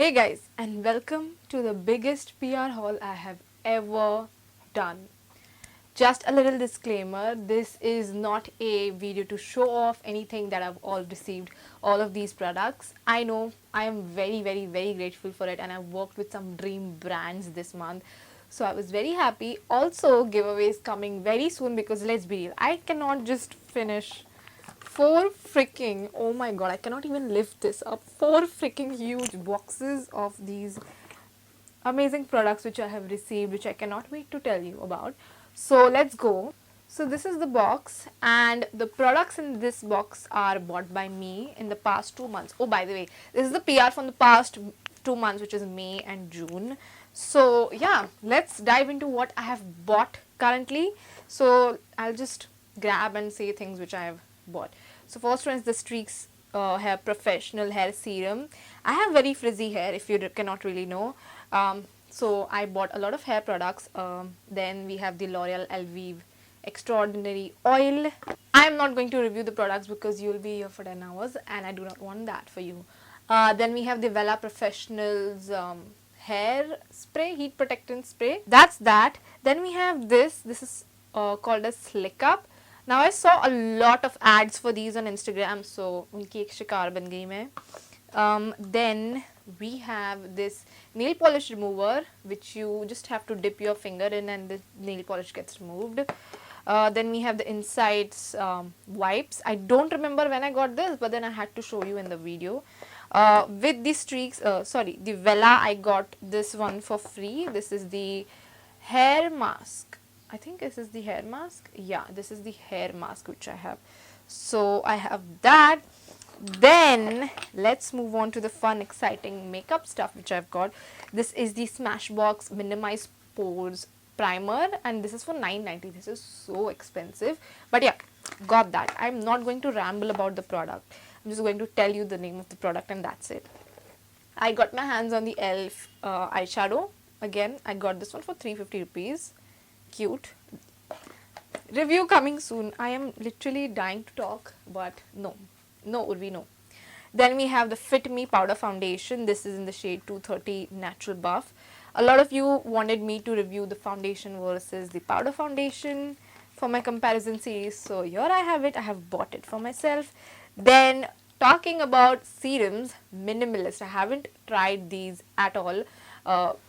Hey guys, and welcome to the biggest PR haul I have ever done. Just a little disclaimer, this is not a video to show off anything that I've all received, all of these products. I know I am very grateful for it, and I've worked with some dream brands this month. So I was very happy. Also, giveaways coming very soon because let's be real, I cannot just finish four freaking, oh my god, I cannot even lift this up. Four freaking huge boxes of these amazing products which I have received, which I cannot wait to tell you about. So let's go. So this is the box, and the products in this box are bought by me in the past 2 months. Oh, by the way, this is the PR from the past 2 months, which is May and June. So yeah, let's dive into what I have bought currently. So I'll just grab and say things which I have bought. So first one is the Streaks Hair Professional Hair Serum. I have very frizzy hair, if you cannot really know. So I bought a lot of hair products. Then we have the L'Oreal Elvive Extraordinary Oil. I am not going to review the products because you will be here for 10 hours and I do not want that for you. Then we have the Vela Professionals hair spray, heat protectant spray. That's that. Then we have this. This is called as Slick Up. Now I saw a lot of ads for these on Instagram, so उनकी एक शिकार बन गई मैं. Then we have this nail polish remover, which you just have to dip your finger in and the nail polish gets removed. Then we have the Insights wipes. I don't remember when I got this, but then I had to show you in the video. With the Streaks, the Vela, I got this one for free. This is the hair mask. I think this is the hair mask. Yeah, this is the hair mask which I have. So I have that. Then let's move on to the fun, exciting makeup stuff which I've got. This is the Smashbox Minimize Pores Primer, and this is for $9.90. This is so expensive, but yeah, got that. I'm not going to ramble about the product. I'm just going to tell you the name of the product and that's it. I got my hands on the e.l.f. eyeshadow. Again, I got this one for 350 rupees. Cute. Review coming soon. I am literally dying to talk, but no, Urvee, no. Then we have the Fit Me Powder Foundation. This is in the shade 230 Natural Buff. A lot of you wanted me to review the foundation versus the powder foundation for my comparison series. So here I have it. I have bought it for myself. Then talking about Serums Minimalist. I haven't tried these at all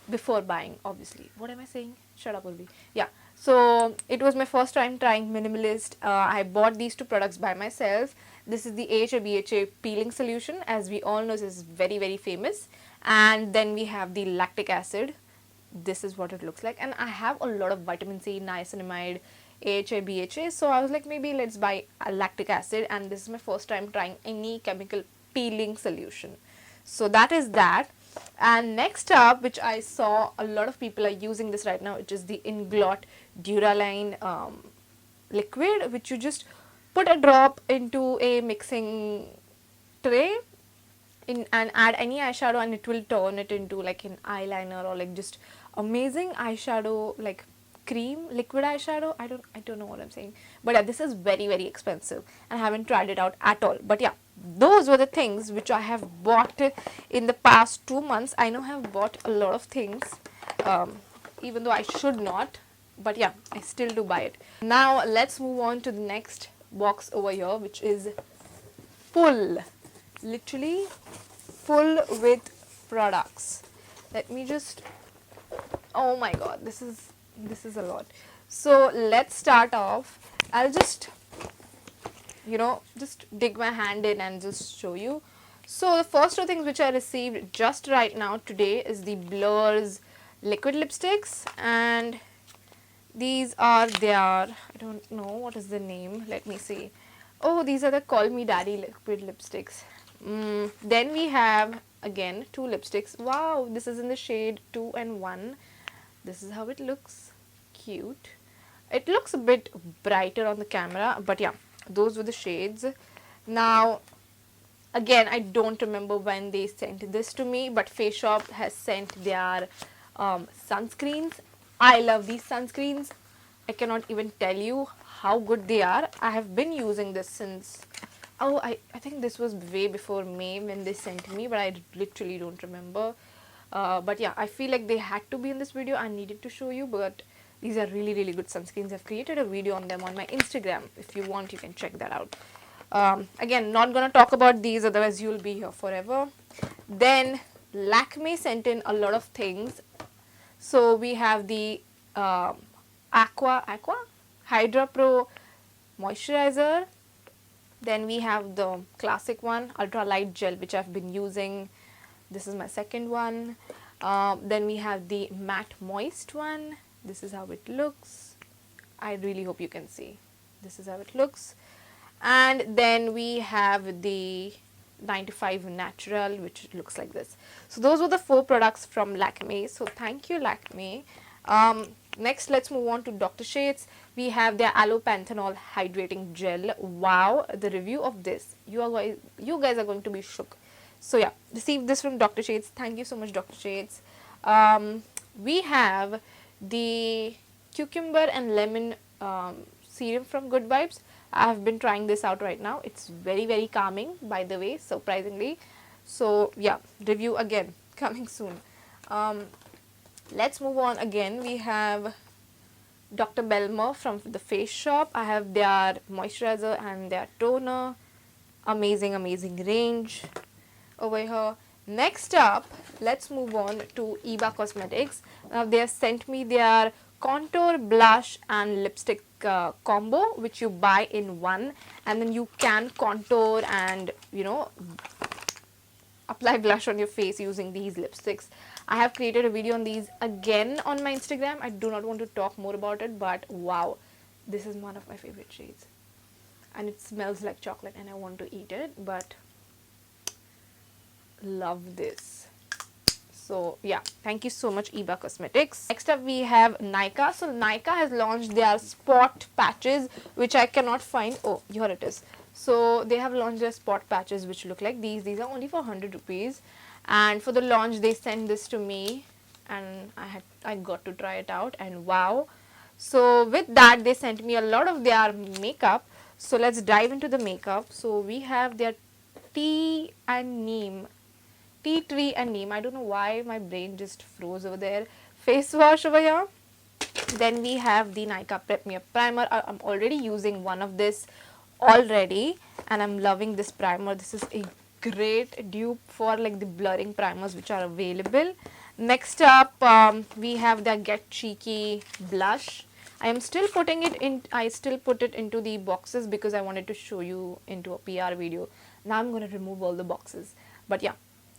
before buying, obviously. What am I saying? Shut up, Urvee. Yeah. So it was my first time trying Minimalist. I bought these two products by myself. This is the Bha Peeling Solution. As we all know, this is very famous. And then we have the lactic acid. This is what it looks like. And I have a lot of vitamin C, niacinamide, AHA, BHA. So I was like, maybe let's buy a lactic acid. And this is my first time trying any chemical peeling solution. So that is that. And next up, which I saw a lot of people are using this right now, which is the Inglot Duraline liquid, which you just put a drop into a mixing tray and add any eyeshadow and it will turn it into like an eyeliner or like just amazing eyeshadow, like cream liquid eyeshadow. I don't know what I'm saying, but yeah, this is very expensive and I haven't tried it out at all. But yeah, those were the things which I have bought in the past 2 months. I know I have bought a lot of things, even though I should not, but yeah, I still do buy it. Now let's move on to the next box over here, which is full, literally full with products. Let me just, oh my god, this is a lot. So let's start off. I'll just just dig my hand in and just show you. So the first two things which I received just right now today is the Blur's liquid lipsticks, and these are their, I don't know what is the name, let me see. Oh, these are the Call Me Daddy liquid lipsticks. Then we have again two lipsticks. Wow, this is in the shade 2 and 1. This is how it looks. Cute. It looks a bit brighter on the camera, but yeah, those were the shades. Now again, I don't remember when they sent this to me, but Face Shop has sent their sunscreens. I love these sunscreens. I cannot even tell you how good they are. I have been using this since Oh, I think this was way before May when they sent me, but I literally don't remember. But yeah, I feel like they had to be in this video. I needed to show you, but these are really, really good sunscreens. I've created a video on them on my Instagram. If you want, you can check that out. Again, not gonna talk about these, otherwise you'll be here forever. Then Lakme sent in a lot of things. So we have the Aqua Hydra Pro Moisturizer. Then we have the classic one, Ultra Light Gel, which I've been using. This is my second one. Then we have the Matte Moist one. This is how it looks. I really hope you can see. This is how it looks. And then we have the 95 Natural, which looks like this. So those were the 4 products from Lakme. So thank you, Lakme. Next, let's move on to Dr. Shades. We have their Aloe Panthenol Hydrating Gel. Wow, the review of this. You guys are going to be shook. So yeah, received this from Dr. Shades. Thank you so much, Dr. Shades. We have the Cucumber and Lemon Serum from Good Vibes. I have been trying this out right now. It's very, very calming, by the way, surprisingly. So yeah, review again coming soon. Let's move on again. We have Dr. Belmer from the Face Shop. I have their moisturizer and their toner. Amazing, amazing range over here. Next up, let's move on to Eva Cosmetics. Now they have sent me their contour, blush and lipstick combo, which you buy in one, and then you can contour and, you know, apply blush on your face using these lipsticks. I have created a video on these again on my Instagram. I do not want to talk more about it, but wow, this is one of my favorite shades. And it smells like chocolate and I want to eat it, but love this. So yeah, thank you so much, Eva Cosmetics. Next up we have Nykaa. So Nykaa has launched their spot patches, which I cannot find. Oh, here it is. So they have launched their spot patches, which look like these. These are only for 100 rupees. And for the launch, they sent this to me, and I got to try it out, and wow. So with that, they sent me a lot of their makeup. So let's dive into the makeup. So we have their tea tree and neem. I don't know why my brain just froze over there. Face wash over here. Then we have the Nykaa Prepmate primer. I'm already using one of this already, and I'm loving this primer. This is a great dupe for like the blurring primers which are available. Next up, we have the Get Cheeky blush. I am still putting it in. I still put it into the boxes because I wanted to show you into a PR video. Now I'm going to remove all the boxes. But yeah,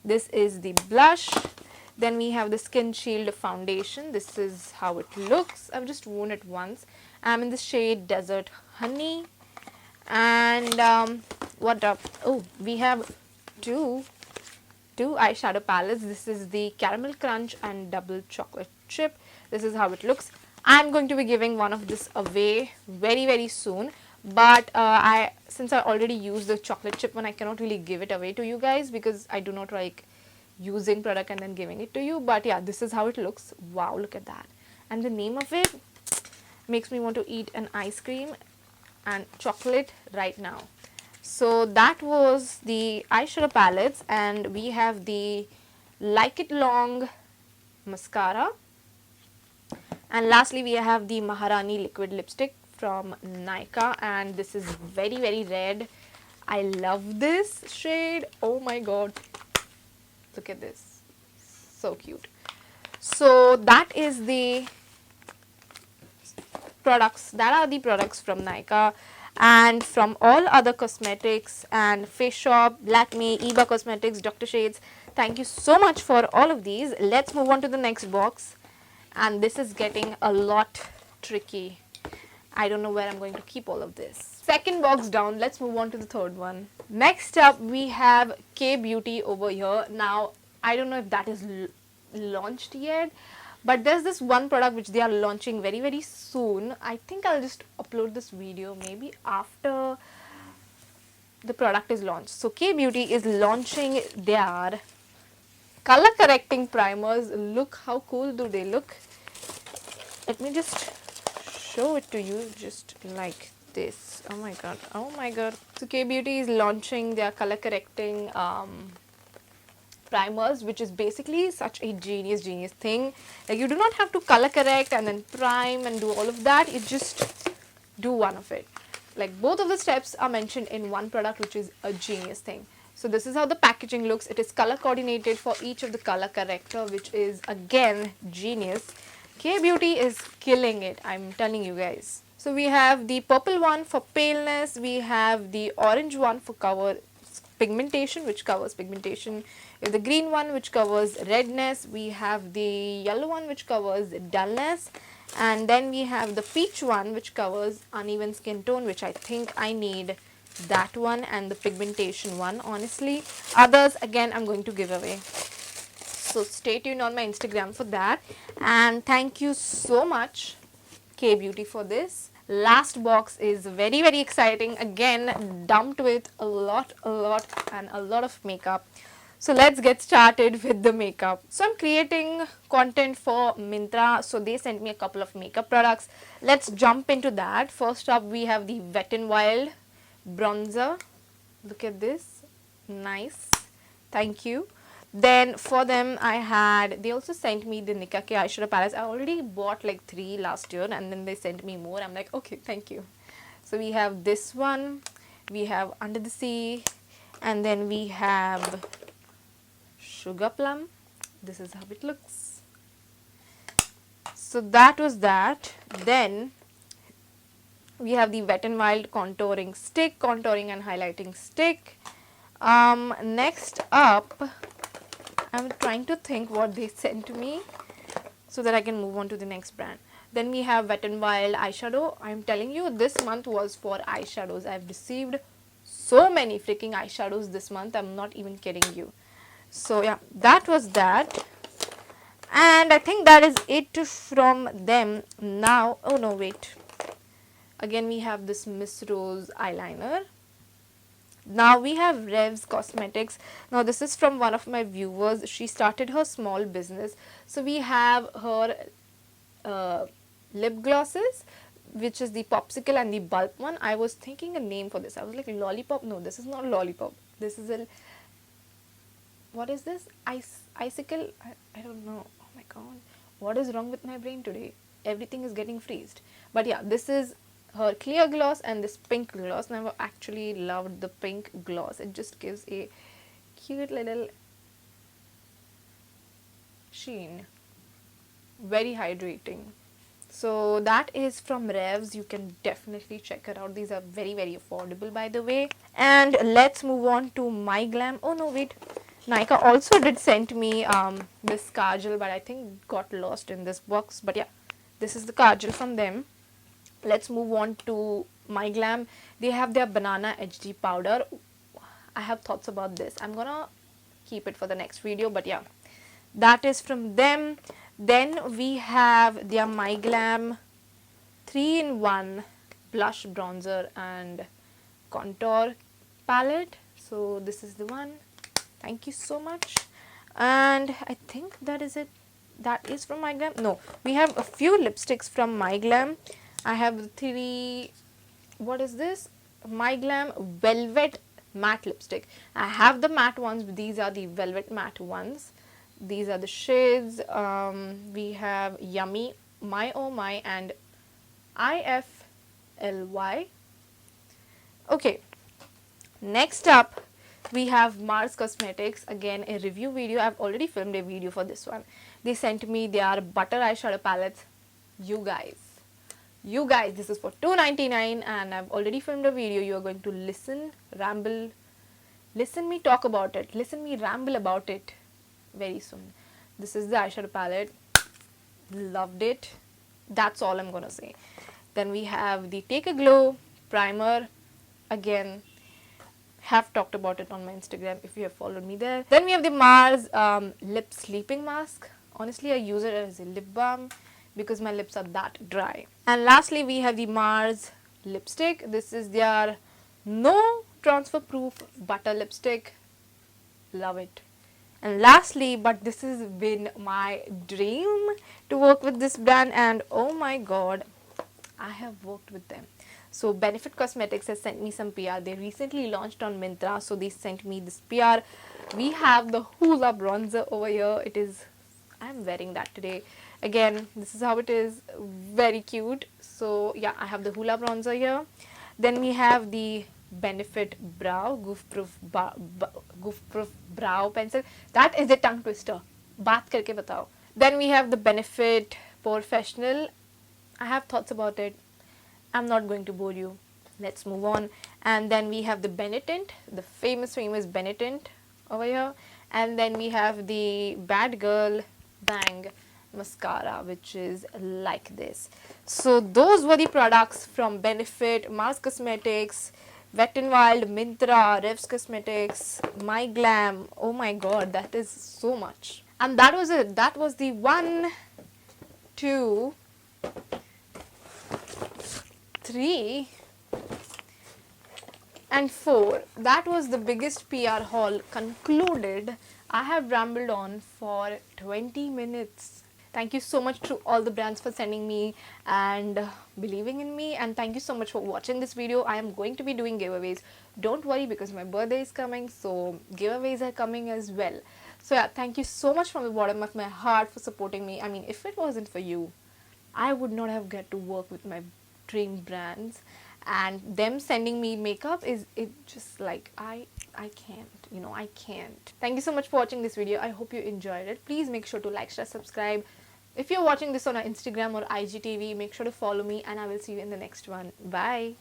this is the blush. Then we have the Skin Shield foundation. This is how it looks. I've just worn it once. I'm in the shade Desert Honey. And what up? Oh, we have two eyeshadow palettes. This is the Caramel Crunch and Double Chocolate Chip. This is how it looks. I'm going to be giving one of this away very, very soon. But since I already used the chocolate chip one, I cannot really give it away to you guys because I do not like using product and then giving it to you. But yeah, this is how it looks. Wow, look at that. And the name of it makes me want to eat an ice cream and chocolate right now. So that was the eyeshadow palettes, and we have the Like It Long mascara, and lastly we have the Maharani liquid lipstick from Nykaa, and this is very, very red. I love this shade. Oh my god, look at this, so cute. So that is the products, that are the products from Nykaa. And from all other cosmetics and Face Shop, Lakme, Eva Cosmetics, Dr. Shades, thank you so much for all of these. Let's move on to the next box, and this is getting a lot tricky. I don't know where I'm going to keep all of this. Second box down, let's move on to the third one. Next up we have K Beauty over here. Now I don't know if that is launched yet, but there's this one product which they are launching very, very soon. I think I'll just upload this video maybe after the product is launched. So K Beauty is launching their color correcting primers. Look how cool do they look. Let me just show it to you just like this. Oh my god, oh my god. So K Beauty is launching their color correcting primers, which is basically such a genius thing. Like, you do not have to color correct and then prime and do all of that. You just do one of it. Like, both of the steps are mentioned in one product, which is a genius thing. So this is how the packaging looks. It is color coordinated for each of the color corrector, which is again genius. K Beauty is killing it, I'm telling you guys. So we have the purple one for paleness, we have the orange one for pigmentation, which covers pigmentation. We have the green one, which covers redness. We have the yellow one, which covers dullness. And then we have the peach one, which covers uneven skin tone, which I think I need that one, and the pigmentation one, honestly. Others, again, I'm going to give away. So stay tuned on my Instagram for that. And thank you so much, K Beauty, for this. Last box is very exciting, again dumped with a lot of makeup. So let's get started with the makeup. So I'm creating content for Myntra, so they sent me a couple of makeup products. Let's jump into that. First up, we have the Wet n Wild bronzer. Look at this, nice, thank you. Then for them, they also sent me the Nika K eyeshadow palettes. I already bought like 3 last year, and then they sent me more. I'm like, okay, thank you. So we have this one, we have Under the Sea, and then we have Sugar Plum. This is how it looks. So that was that. Then we have the Wet n Wild contouring stick, contouring and highlighting stick. Next up, I'm trying to think what they sent to me so that I can move on to the next brand. Then we have Wet n Wild eyeshadow. I'm telling you, this month was for eyeshadows. I've received so many freaking eyeshadows this month. I'm not even kidding you. So yeah, that was that. And I think that is it from them. Now, oh no, wait. Again, we have this Miss Rose eyeliner. Now we have Revs Cosmetics. Now this is from one of my viewers. She started her small business. So we have her lip glosses, which is the popsicle and the bulb one. I was thinking a name for this. I was like, lollipop. No, this is not lollipop. This is a, what is this? Icicle? I don't know. Oh my god. What is wrong with my brain today? Everything is getting freezed. But yeah, this is her clear gloss and this pink gloss. And I've actually loved the pink gloss. It just gives a cute little sheen. Very hydrating. So that is from Revs. You can definitely check it out. These are very affordable, by the way. And let's move on to My Glam. Oh no, wait. Nykaa also did send me this kajal, but I think got lost in this box. But yeah, this is the kajal from them. Let's move on to My Glam. They have their Banana HD powder. I have thoughts about this. I'm gonna keep it for the next video, but yeah, that is from them. Then we have their My Glam 3-in-1 blush, bronzer and contour palette. So this is the one. Thank you so much. And I think that is it. That is from My Glam. No, we have a few lipsticks from My Glam. I have 3, what is this? My Glam Velvet Matte Lipstick. I have the matte ones, but these are the velvet matte ones. These are the shades. We have Yummy, My Oh My and IFLY. Okay, next up we have Mars Cosmetics. Again, a review video. I've already filmed a video for this one. They sent me their butter eyeshadow palettes. You guys, this is for $2.99 and I've already filmed a video. You are going to listen me talk about it, listen me ramble about it very soon. This is the eyeshadow palette. Loved it. That's all I'm gonna say. Then we have the Take a Glow primer. Again, have talked about it on my Instagram if you have followed me there. Then we have the Mars lip sleeping mask. Honestly, I use it as a lip balm because my lips are that dry. And lastly, we have the Mars lipstick. This is their no transfer proof butter lipstick. Love it. And lastly, but this has been my dream to work with this brand, and oh my god, I have worked with them. So Benefit Cosmetics has sent me some PR. They recently launched on Myntra, so they sent me this PR. We have the Hula Bronzer over here. I'm wearing that today. Again, this is how it is. Very cute. So yeah, I have the Hula Bronzer here. Then we have the Benefit Goof Proof Brow Pencil. That is a tongue twister. बात करके बताओ. Then we have the Benefit Professional. I have thoughts about it. I'm not going to bore you. Let's move on. And then we have the Benetint, the famous Benetint over here. And then we have the Bad Girl Bang mascara, which is like this. So those were the products from Benefit, Mars Cosmetics, Wet n Wild, Myntra, Revs Cosmetics, My Glam. Oh my god, that is so much. And that was it. That was the 1, 2, 3 and 4. That was the biggest PR haul concluded. I have rambled on for 20 minutes. Thank you so much to all the brands for sending me and believing in me, and thank you so much for watching this video. I am going to be doing giveaways. Don't worry, because my birthday is coming, so giveaways are coming as well. So yeah, thank you so much from the bottom of my heart for supporting me. I mean, if it wasn't for you, I would not have get to work with my dream brands, and them sending me makeup is just like I can't, I can't. Thank you so much for watching this video. I hope you enjoyed it. Please make sure to like, share, subscribe. If you're watching this on our Instagram or IGTV, make sure to follow me, and I will see you in the next one. Bye.